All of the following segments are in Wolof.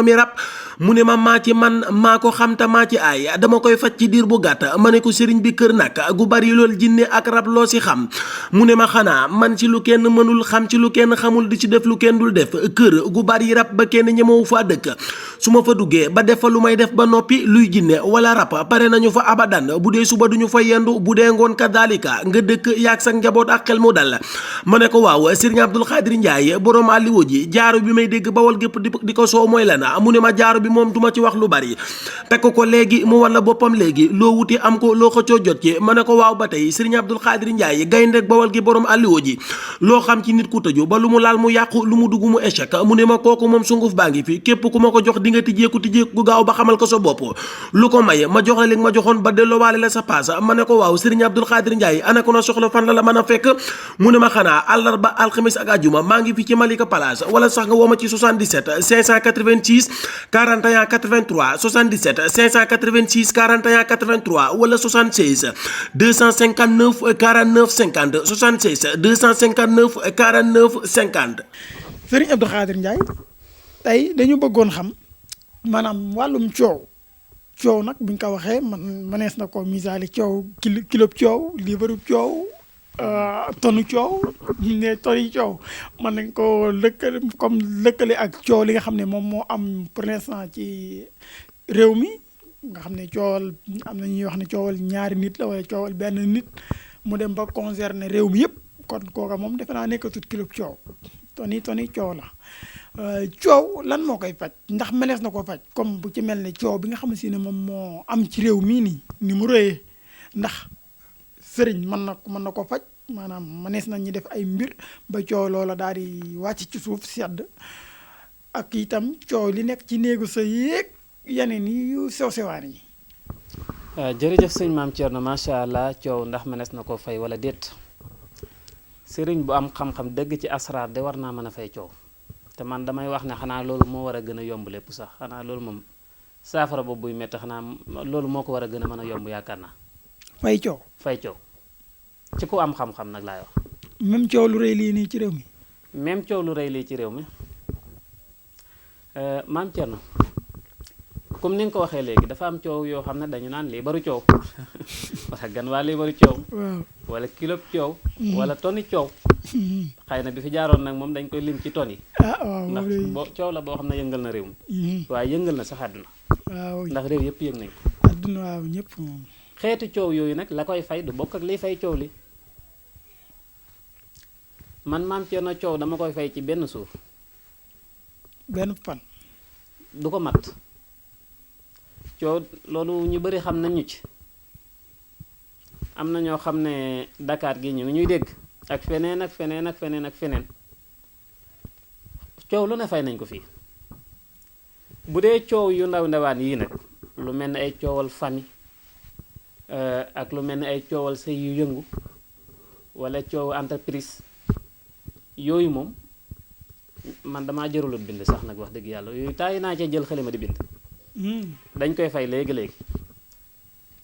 mi rab mu ne ma maa ci man maa ko xam te maa ci aay dama koy faj ci diir bu gàtt ma ne ko sëriñ bi kër nag gu bari lool jinne ak rab loo si xam mu ne ma xanaa man ci lu kenn mënul xam ci lu kenn xamul di ci def lu kenn dul def kër gu bari rab ba kenn ñemewu faa dëkk su ma fa duggee ba def fa lu may def ba noppi luy jinne wala rab pare nañu fa abadan bu dee suba duñu fa yendu bu dee ngoon ka daalika nga dëkk yaag sa njaboot ak xel mu dal ma ne ko waaw sëriñ Abdou Khadre Ndiaye borom àlliwoo ji jaaro bi may dégg bawal gépp di ko soow mooy lan mu ne ma jaaro bi moom duma ci wax lu bari takk ko léegi mu walla boppam léegi loo wuti am ko loo xëccoo jot ci ma ne ko waaw ba tey sëriñ Abdou Khadre Ndiaye gaynde bawal gi borom àlliwoo ji loo xam ci nit ku tëju ba lu mu laal mu yàqu lu mu dugg mu échec mu ne ma kooku moom sunguf baa ngi fi képp ku ma ko jox di nga tijjeeku gu gaaw ba xamal ko sa bopp lu ko may ma jox la li ma joxoon ba delloowaale la sa paas ma ne ko waaw sëriñ Abdou Khadre Ndiaye ana ko na soxla fan la mën a fekk mu ne ma xanaa àllarba alxamis ak àjjuma maa ngi fi ci Malika Place wala sax nga woo ma ci 77 586 41 83 77 586 41 83 wala 76 259 49 50 76 259 49 50. Sëriñ Abdou Khadre Ndiaye tey dañu bëggoon xam maanaam wàllum coow nag buñ ko waxee mënees na ko misaali coow kilo coow liibaru coow tonu coow ne toni coow mën nañ ko lëkkale ak coow li nga xam ne moom moo am pour l'instant ci réew mi nga xam ne coowal am na ñuy wax ne coowal ñaari nit la wala coowal benn nit mu dem ba concerner réew mi yëpp kon kooka moom defe naa nekkatut kilo coow toni coow la coow lan moo koy faj ndax melees na ko faj comme bu ci mel ne coow bi nga xam si ne moom moo am ci réew mii nii ni mu rëyee ndax sëriñ mën na ko faj maanaam mënees na ñi def ay mbir ba coow loola daal di wàcc ci suuf sedd ak itam coow li nekk ci néegu sa yéeg yeneen yu sew-sewaan yi. jërëjëf sëñ Maam Thierno macha allah coow ndax mënees na ko fay wala déet sëriñ bu am xam-xam dëgg ci asraar de war naa mën a fay coow te man damay wax ne xanaa loolu moo war a gën a yomb lépp sax xanaa loolu moom saafara boobu buy métti xanaa loolu moo ko war a gën a mën a yomb yaakaar naa. fay coow ci ku am xam-xam nag laay wax. même coow lu rëy lii nii ci réew mi. même coow lu rëy lii ci réew mi Maam Thierno comme ni nga ko waxee léegi dafa am coow yoo xam ne dañu naan lii baru coow wala gan waa lii baru coow. waaw wala kilo coow. wala tonni coow. xëy na bi fi jaaroon nag moom dañ koy lim ci ton yi. waaw ndax coow la boo xam ne yëngal na réew mi. waaye yëngal na sax àdduna. waaw ndax réew yëpp yëg nañ ko. àdduna waaw ñëpp moom. xeetu coow yooyu nag la koy fay du bokk ak liy fay coow li man Maam Thierno coow dama koy fay ci benn suuf. benn fan. du ko mat coow loolu ñu bari xam nañu ci am na ñoo xam ne Dakar gi ñu ngi ñuy dégg ak feneen ak feneen ak feneen ak feneen coow lu ne fay nañ ko fii bu dee coow yu ndaw ndawaan yii nag lu mel ni ay coowal famille ak lu mel ni ay coowal sëy yu yëngu wala coow entreprise yooyu moom man damaa jërulut bind sax nag wax dëgg yàlla yooyu tàyyi naa cee jël xalima di bind dañ koy fay léegi-léegi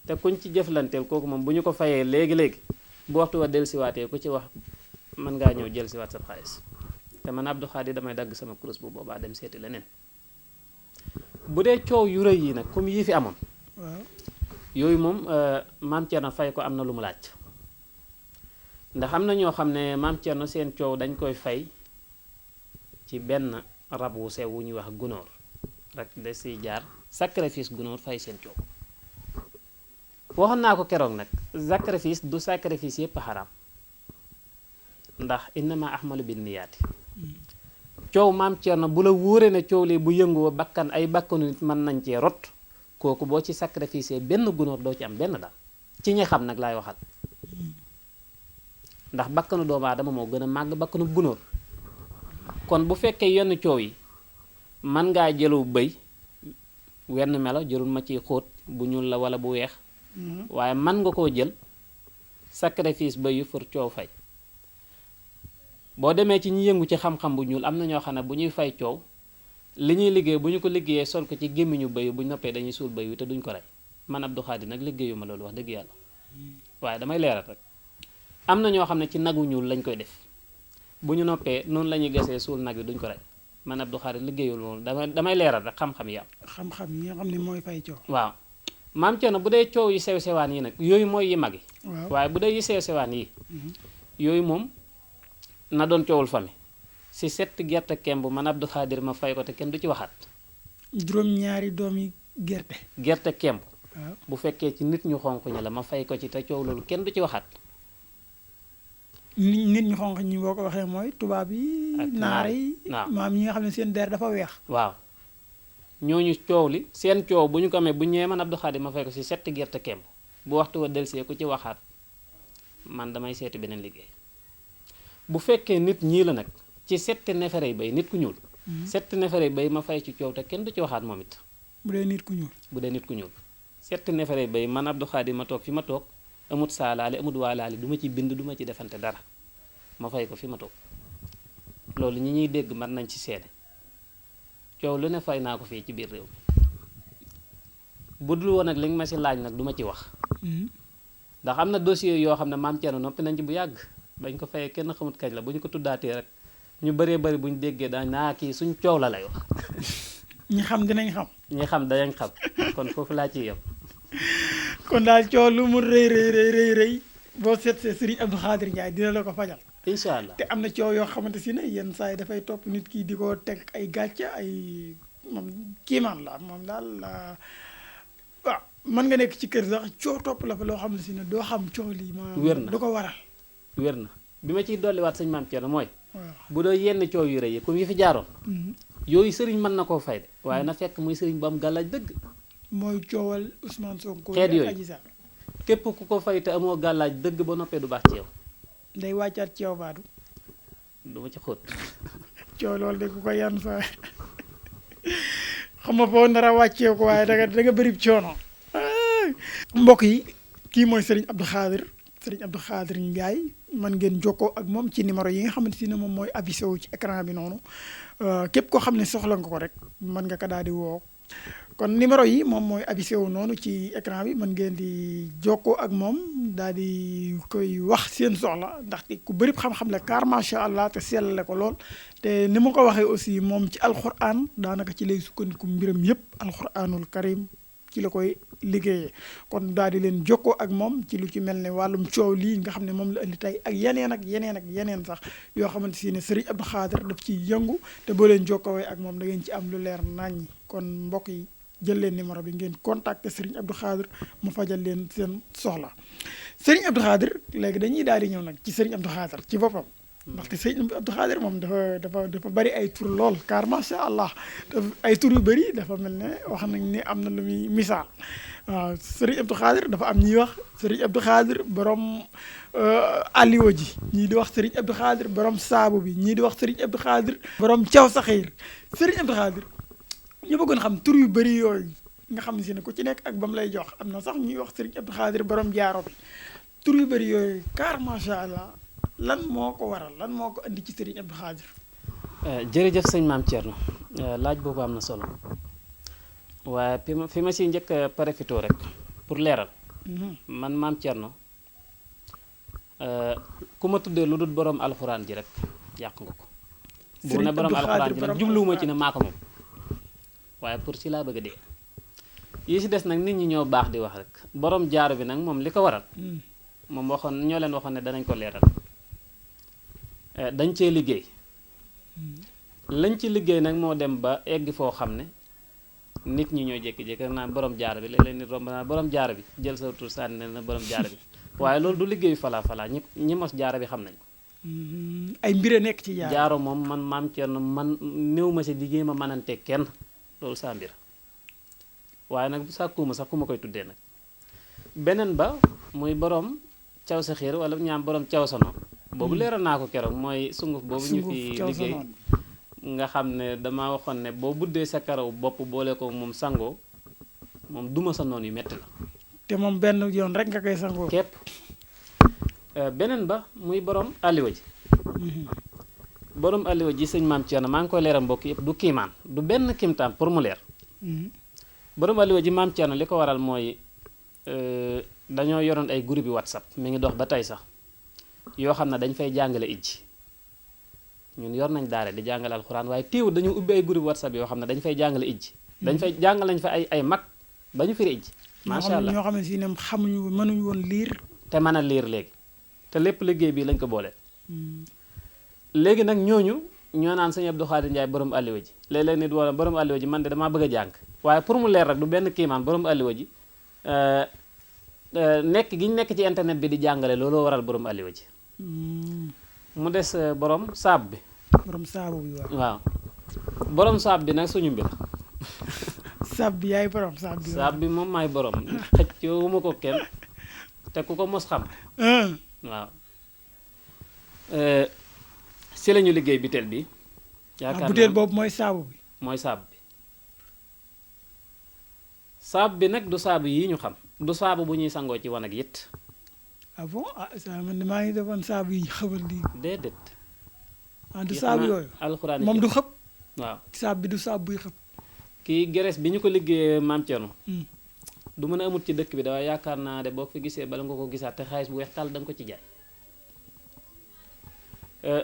te kuñ ci jëflanteel kooku moom bu ñu ko fayee léegi-léegi bu waxtu wa dellusiwaatee ku ci wax mën ngaa ñëw jël siwaat sa xaalis te man Abdou Khadre damay dagg sama kurus bu boobaa dem seeti leneen bu dee coow yu rëy yi nag comme yii fi amoon waaw yooyu moom Maam Thierno fay ko am na lu mu laaj ndax am na ñoo xam ne Maam Thierno seen coow dañ koy fay ci benn rab wu sew wu ñuy wax gunóor rek da siy jaar sacrifice gunóor fay seen coow waxoon naa ko keroog nag sacrifice du sacrifice yépp xaraam ndax innama ahmalu bin niyaati coow Maam Thierno bu la wóoree ne coow lii bu yëngoo bakkan ay bakkanu nit mën nañ cee rot kooku boo ci sacrifice benn gunóor doo ci am benn daal ci ñi xam nag laay waxal ndax bakkanu doomu aadama moo gën a màgg bakkanu gunóor kon bu fekkee yenn coow yi mën ngaa jëlu bëy wenn melo jërul ma ciy xóot bu ñuul la wala bu weex waaye mën nga koo jël sacrifice bëy yu for coow fay boo demee ci ñi yëngu ci xam-xam bu ñuul am na ñoo xam ne bu ñuy fay coow li ñuy liggéey bu ñu ko liggéeyee sol ko ci gémmiñu bëy bu ñu noppee dañuy suul bëy wi te duñ ko rey man Abdou Khadre nag liggéeyu ma loolu wax dëgg yàlla waaye damay leeral rek am na ñoo xam ne ci nagu ñuul lañ koy def bu ñu noppee noonu la ñuy gasee suul nag wi duñ ko rey man Abdou Khadir liggéeyul loolu damay leeral rek xam-xam yi am. xam-xam yi nga xam ne mooy fay coow. waaw maam Thierno bu dee coow yu sew sewaan yi nag yooyu mooy yi mag yi. waaw waaye bu dee yu sew sewaan yi. yooyu moom na doon coowul famille si 7 gerte kemb man Abdou Khadir ma fay ko te kenn du ci waxaat. juróom-ñaari doomi gerte. gerte kemb. waaw bu fekkee ci nit ñu xonq ñi la ma fay ko ci te coow loolu kenn du ci waxaat. nit ñu xonq ñi boo ko waxee mooy tubaab yi. ak naar yi waaw. maam ñi nga xam ne seen der dafa weex. waaw ñooñu coow li seen coow bu ñu ko amee bu ñëwee man Abdou Khadir ma fay ko si 7 gerte kemb bu waxtu wa delsee ku ci waxaat man damay seeti beneen liggéey. bu fekkee nit ñii la nag ci 7 neefere bay nit ku ñuul. 7 neefere bay ma fay ci coow te kenn du ci waxaat moom it. bu dee nit ku ñuul. bu dee nit ku ñuul 7 neefere bay man Abdou Khadir ma toog fi ma toog amut saalaali amut waalaali du ma ci bind du ma ci defante dara ma fay ko fi ma toog loolu ñi ñuy dégg mën nañ ci seede coow lu ne fay naa ko fii ci biir réew mi bu dul woon nag li nga ma si laaj nag du ma ci wax ndax am na dossier yoo xam ne maam Thierno noppi nañ ci bu yàgg bañ ko fayee kenn xamut kañ la bu ñu ko tuddaatee rek ñu bëree bëri bu ñu déggee daañ naa kii suñ coow la lay wax. ñi xam dinañ xam. ñi xam danañ xam kon foofu laa ciy yem. kon daal coow lu mu rëy rëy rëy boo seetsee Serigne Abdou Khadir Ndiaye dina la ko fajal. incha allah te am na coow yoo xamante si ne yenn saa yi dafay topp nit ki di ko teg ay gàcce ay moom kiimaan la moom daal waaw mën nga nekk ci kër sax coow topp la fa loo xam ne si ne doo xam coow lii. wér na du ko waral. wér na bi ma ciy dolliwaat sëñ maam Thierno mooy. waaw bu doo yenn coow yu rëy yi comme yi fi jaaroon. yooyu sëriñ mën na koo fay de waaye na fekk muy sëriñ bu am gàllaaj dëgg. mooy coowal Ousmane Sonko. xeet yooyu Adji Sarr képp ku ko fay te amoo gàllaaj dëgg ba noppee du baax ci yow. day wàccaat ci yow baadu. du ma ci xóot. coow loolu de ku ko yan sa xam nga foo nar a wàccee ko waaye da nga bëri coono. mbokk yi kii mooy Serigne Abdou Khadir Serigne Abdou Khadir Ndiaye man ngeen jokkoo ak moom ci numéro yi nga xamante ne moom mooy affiché wu ci écran bi noonu képp koo xam ne soxla nga ko rek mën nga ko daal di woo. kon numéro yi moom mooy affiché wu noonu ci écran bi mën ngeen di jokkoo ak moom daal di koy wax seen soxla ndaxte ku bëri xam-xam la car macha allah te sellale ko lool. te ni ma ko waxee aussi moom ci alxuraan daanaka ci lay sukkandiku mbiram yëpp alxuraanul karim ci la koy liggéeyee kon daal di leen jokkoo ak moom ci lu ci mel ne wàllum coow lii nga xam ne moom la indi tey ak yeneen sax yoo xamante si ne Serigne Abdou Khadir daf ci yëngu te boo leen jokkoowee ak moom da ngeen ci am lu leer naññi kon mbokk yi jël leen numéro bi ngeen contacter Serigne Abdou Khadir mu fajal leen seen soxla Serigne Abdou Khadir léegi dañuy daal di ñëw nag ci Serigne Abdou Khadir ci boppam. ndaxte Serigne Abdou Khadir moom dafa bari ay tur lool car macha allah ay tur yu bëri dafa mel ne wax nañ ni am na lu muy misaal waaw Serigne Abdou Khadir dafa am ñuy wax Serigne Abdou Khadir borom alliwo ji ñii di wax Serigne Abdou Khadir borom saabu bi ñii di wax Serigne Abdou Khadir borom caw saxiir Serigne Abdou Khadir ñu bëggoon xam tur yu bëri yooyu nga xam si ne ku ci nekk ak ba mu lay jox am na sax ñuy wax Serigne Abdou Khadir borom jaaro bi tur yu bëri yooyu car macha allah. lan moo ko waral lan moo ko andi ci Serigne Abdou Khadir. jërëjëf sëñ maam Thierno laaj boobu am na solo waaye fi ma si njëkk a profité rek pour leeral. man maam Thierno ku ma tuddee lu dul borom alxuraan ji rek yàq nga ko. bu ne borom alxuraan ji nag jubluwuma ci ne maa ko moom waaye pour si laa bëgg a dee. yi si des nag nit ñi ñoo baax di wax rek borom jaaro bi nag moom li ko waral. moom ñoo leen waxoon ne danañ ko leeral. dañ cee liggéey lañ ci liggéey nag moo dem ba egg foo xam ne nit ñi ñoo jékki-jékki rek naan borom jaara bi léeg-léeg nit romb naan borom jaara bi jël sa tur sànni na borom jaara bi waaye loolu du liggéeyu falaa ñi mos jaara bi xam nañ ko. ay mbir nekk ci jaaro moom man maam Thierno man néew ma si liggéey ma mënante kenn loolu saa mbir waaye nag sàkkuuma sax ku ma koy tuddee nag beneen ba muy borom caw sa xiir wala ñaam borom caw sa noonu boobu leeral naa ko keroog mooy sunguf boobu ñu fi liggéey nga xam ne dama waxoon ne boo buddee sa karaw bopp boole ko moom sangoo moom duma sa noon yu metti la te moom benn yoon rek nga koy sangoo képp beneen ba muy borom alliwa ji borom alliwa ji sëñ maam Thierno maa ngi koy leeral mbokk yëpp du kiimaan du benn kimtaan pour mu leer borom alliwa ji maam Thierno li ko waral mooy dañoo yoroon ay groupe yi WhatsApp mi ngi dox ba tey sax yoo xam ne dañ fay jàngale ijji ñun yor nañ daara di jàngale alxuraan waaye teewul dañu ubbi ay groupe WhatsApp yoo xam ne dañ fay jàngale ijji dañ fay jàngal nañ fa ay mag ba ñu firi ijji macha allah ñoo xam ne si ne xamuñu mënuñu woon liir te mën a liir léegi te lépp liggéey bi lañ ko boole léegi nag ñooñu ñoo naan sëñ Abdou Khadir Ndiaye borom alliwa ji léeg-léeg nit wala borom alliwa ji man de damaa bëgg a jàng waaye pour mu leer rek du benn kiimaan borom alliwa ji nekk gi ñu nekk ci internet bi di jàngale looloo waral borom alliwa ji mu des borom saab bi borom saabu bi waaw borom saab bi nag suñu mbir saab bi yaay borom saab bi moom maay borom xëccoowuma ko kenn te ku ko mos xam waaw si lañu liggéey biteel bi yaakaar butéel boobu mooy saabu bi mooy saab bi nag du saabu yi ñu xam du saabu bu ñuy sangoo ci wanag it ah bon ça man maa ngi defoon saabu yi xëbal di déedéet du saabu yooyu alxuraan moom du xëpp waaw saab bi du saabu buy xëpp kii gerees bi ñu ko liggéeyee maam Thierno du mën a amut ci dëkk bi da waaye yaakaar naa de boo ko fi gisee bala nga ko gisaat te xaalis bu weex tàll da nga ko ci jaay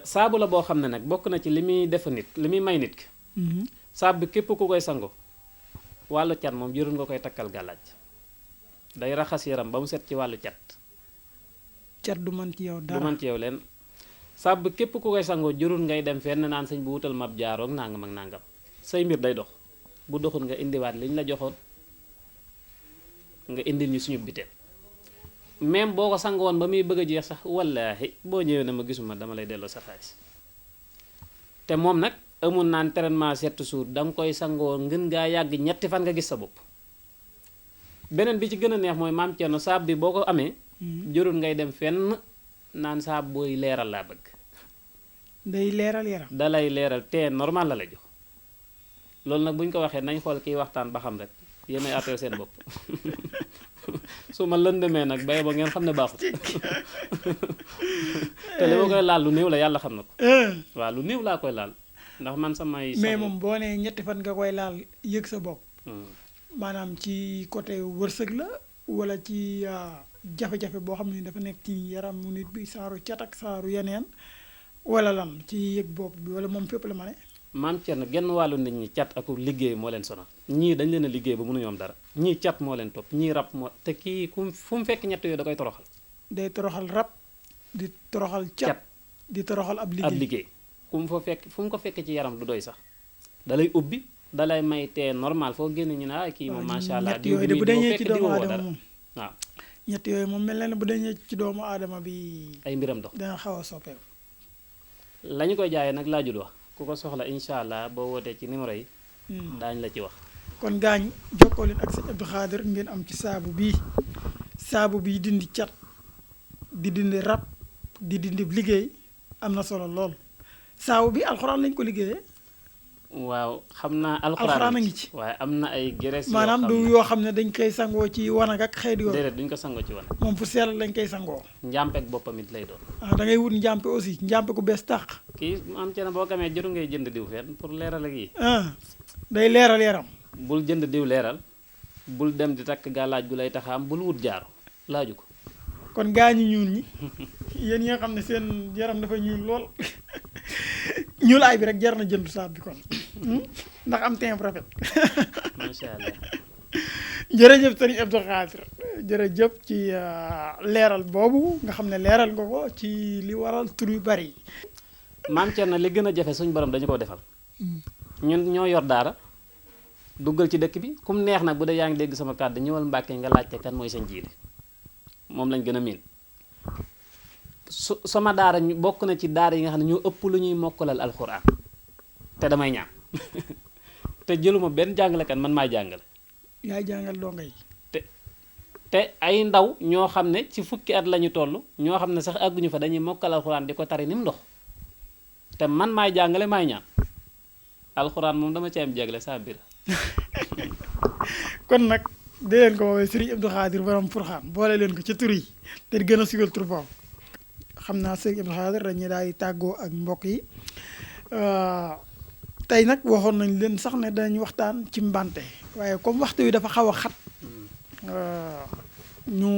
saabu la boo xam ne nag bokk na ci li muy def nit li muy may nit ki saabu bi képp ku koy sango wàllu cat moom jërul nga koy takkal gàllaaj day raxas yaram ba mu set ci wàllu cat du man ci yow dara du man ci yow leen saabu bi képp ku koy sangoo jërul ngay dem fenn naan sëñ bu wutal mab jaaroog nangam ak nangam say mbir day dox bu doxul nga indiwaat liñ la joxoon nga indil ñu suñu biteel même boo ko sangoon ba muy bëgg a jeex sax wallaahi boo ñëwee ne ma gisuma dama lay delloo sa xaalis te moom nag amul naan traitement 7 jours da nga koy sangoo ngën ngaa yàgg ñetti fan nga gis sa bopp beneen bi ci gën a neex mooy maam Thierno saab bi boo ko amee jërul ngay dem fenn naan saab booy leeral laa bëgg day leeral yaram da lay leeral te normal la lay jox loolu nag bu ñu ko waxee nañ xool kiy waxtaan ba xam rek yéenay àtteel seen bopp su ma lëndëmee nag bay ba ngeen xam ne baaxul te li ma koy laal lu néew la yàlla xam na ko waaw lu néew laa koy laal ndax man samay mais moom boo nee ñetti fan nga koy laal yëg sa bopp maanaam ci côté wërsëg la wala ci jafe-jafe boo xam ne dafa nekk ci yaramu nit bi saaru cat ak saaru yeneen wala lan ci yëg bopp bi wala moom fépp la ma ne maam Thierno genn wàllu nit ñi cat ak liggéey moo leen sonal ñii dañ leen a liggéey ba mënuñu am dara ñii cat moo leen topp ñii rab moo te kii fu mu fekk ñett yooyu da koy toroxal day toroxal rab di toroxal cat di toroxal ab liggéey fu mu ko fekk ci yaram du doy sax da lay ubbi da lay may tee normal foo génne ñu ne kii moom macha allah ñett yooyu de bu dañee ci doomu aadama moom waaw ñett yooyu moom mel na ne bu dañee ci doomu aadama bi ay mbiram dox dana xaw a soppeeku la ñu koy jaayee nag laajul wax ku ko soxla incha allah boo wootee ci numéro yi daañu la ci wax kon gaañ jokkoo leen ak sëñ Abdou Khadir ngeen am ci saabu bii dindi cat di dindi rab di dindi liggéey am na solo lool saabu bi alxuraan lañ ko liggéeyee waaw xam naa alxuraan a ngi ci waaye am na ay gres maanaam du yoo xam ne dañ koy sangoo ci wanag ak xeet yooyu déedéet duñ ko sangoo ci wanag moom fu sell lañ koy sangoo njàmpeek boppam it lay doon da ngay wut njàmpe aussi njàmpe ku bees tàq kii am ci na boo xamee jëru ngay jënd diw fenn pour leeral ak yi day leeral yaram bul jënd diw leeral bul dem di takk gàllaaj gu lay taxaam bul wut jaaro laaju ko kon gaañu ñuul ñi yéen ñi nga xam ne seen yaram dafa ñuul lool ñuulaay bi rek jar na jënd saab bi kon ndax am teint rafet macha allah jërëjëf sëriñ Abdou Khadir jërëjëf ci leeral boobu nga xam ne leeral nga ko ci li waral tur yu bari maam Thierno li gën a jafe suñu borom dañu ko defal ñun ñoo yor daara duggal ci dëkk bi kum neex nag bu dee yaa ngi dégg sama kàddu ñëwal Mbàkke nga laajte kan mooy seen jiili moom lañ gën a miin sama daara bokk na ci daara yi nga xam ne ñoo ëpp lu ñuy mokkalal alxuraan te damay ñaan te jëluma benn jàngalekat man maay jàngale yaay jàngal donga yi te ay ndaw ñoo xam ne ci fukki at la ñu toll ñoo xam ne sax àgguñu fa dañuy mokkal alxuraan di ko tari ni mu ndox te man maay jàngale maay ñaan alxuraan moom dama ci am jagle saa biir kon nag di leen ko woowee Serigne Abdou Khadir borom Porokhane boole leen ko ci tur yi te gën a sigal tur boobu xam naa Serigne Abdou Khadir dañuy daal di tàggoo ak mbokk yi tey nag waxoon nañ leen sax ne dañu waxtaan ci mbante waaye comme waxtu wi dafa xaw a xat ñu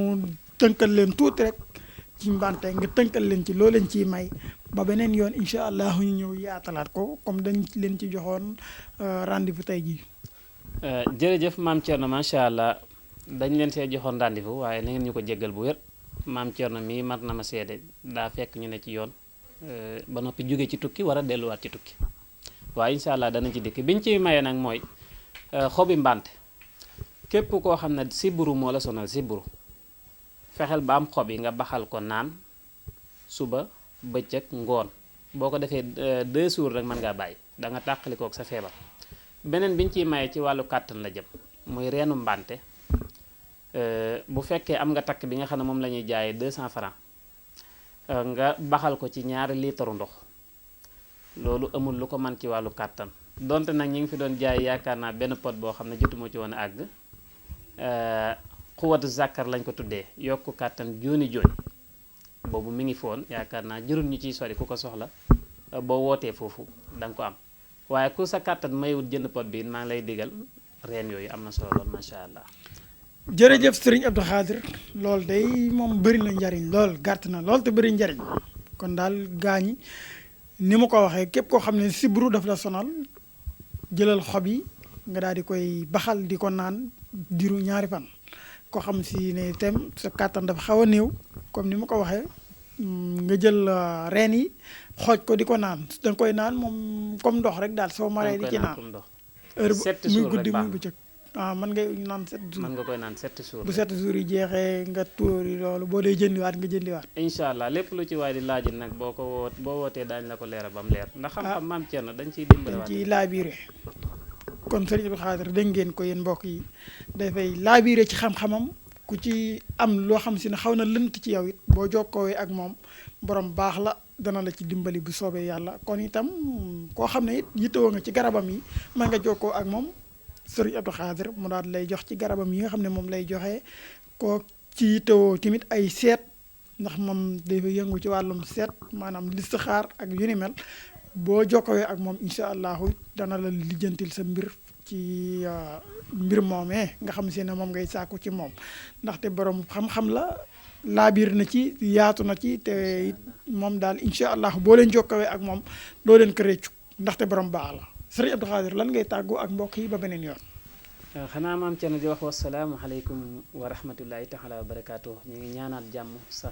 tënkal leen tuuti rek ci mbante nga tënkal leen ci loo leen ciy may ba beneen yoon incha allah ñu ñëw yaatalaat ko comme dañ leen ci joxoon rendez-vous tey jii. jërëjëf maam Thierno macha allah dañ leen see joxoon rendez-vous waaye na ngeen ñu ko jéggal bu wér maam Thierno mii mat na ma seede daa fekk ñu ne ci yoon ba noppi jóge ci tukki war a delluwaat ci tukki waaye incha allah danañ ci dikk biñ ci maye nag mooy xobi mbante képp koo xam ne sibbiru moo la sonal sibbiru fexeel ba am xob yi nga baxal ko naan suba bëccëg ngoon boo ko defee 2 jours rek mën ngaa bàyyi da nga tàqalikook sa feebar. beneen bi ñu ciy maye ci wàllu kàttan la jëm muy reenu mbante bu fekkee am nga takk bi nga xam ne moom la ñuy jaayee 200 francs nga baxal ko ci 2 litre ndox loolu amul lu ko man ci wàllu kàttan donte nag ñi ngi fi doon jaay yaakaar naa benn pot boo xam ne jotuma ci woon a àgg xuwatu zakkar lañ ko tuddee yokku kàttan jooni jooni boobu mi ngi foon yaakaar naa jërul ñu ciy sori ku ko soxla boo wootee foofu da nga ko am waaye ku sa kàttan mayewut jënd pot bi maa ngi lay digal reen yooyu am na solo lool macha allah. jërëjëf Serigne Abdou Khadir loolu day moom bëri na njariñ lool gàtt na lool te bëri njariñ kon daal gaañi ni ma ko waxee képp koo xam ne sibru daf la sonal jëlal xob yi nga daal di koy baxal di ko naan diiru 2 fan ko xam si ne itam sa kàttan dafa xaw a néew comme ni ma ko waxee nga jël reen yi xooj ko di ko naan da nga koy naan moom comme ndox rek daal soo maree di ci naan heure muy guddi muy bëccëg mën ngay naan 7 jours mën nga koy naan 7 jours bu 7 jours yi jeexee nga tóori loolu boo dee jëndiwaat nga jëndiwaat. incha allah lépp lu ci waay di laaj nag boo wootee daañu la ko leeral ba mu leer ndax xam-xam maam Thierno dañ ciy dimbali waat dañ ciy laabiire kon Serigne Abdou Khadir dégg ngeen ko yéen mbokk yi dafay laabiire ci xam-xamam ku ci am loo xam si ne xaw na lënt ci yow it boo jokkoowee ak moom borom baax la dana la ci dimbali bu soobee yàlla kon itam koo xam ne it yittewoo nga ci garabam yi mën nga jokkoo ak moom Serigne Abdou Khadir mu daal lay jox ci garabam yi nga xam ne moom lay joxe koo ci yittewoo tamit ay seet ndax moom dafa yëngu ci wàllum seet maanaam listixaar ak yu ni mel boo jokkowee ak moom incha allahu dana la lijjantil sa mbir ci mbir moomee nga xam si ne moom ngay sàkku ci moom ndaxte borom xam-xam la laabiir na ci yaatu na ci te moom daal incha allahu boo leen jokkowee ak moom doo leen ko réccu ndaxte borom baax la Serigne Abdou Khadir lan ngay tàggoo ak mbokk yi ba beneen yoon. xanaa maam Thierno di wax wasalaamu aleykum wa rahmatullahi taala wa barakaatu ñu ngi ñaanaat jàmm sax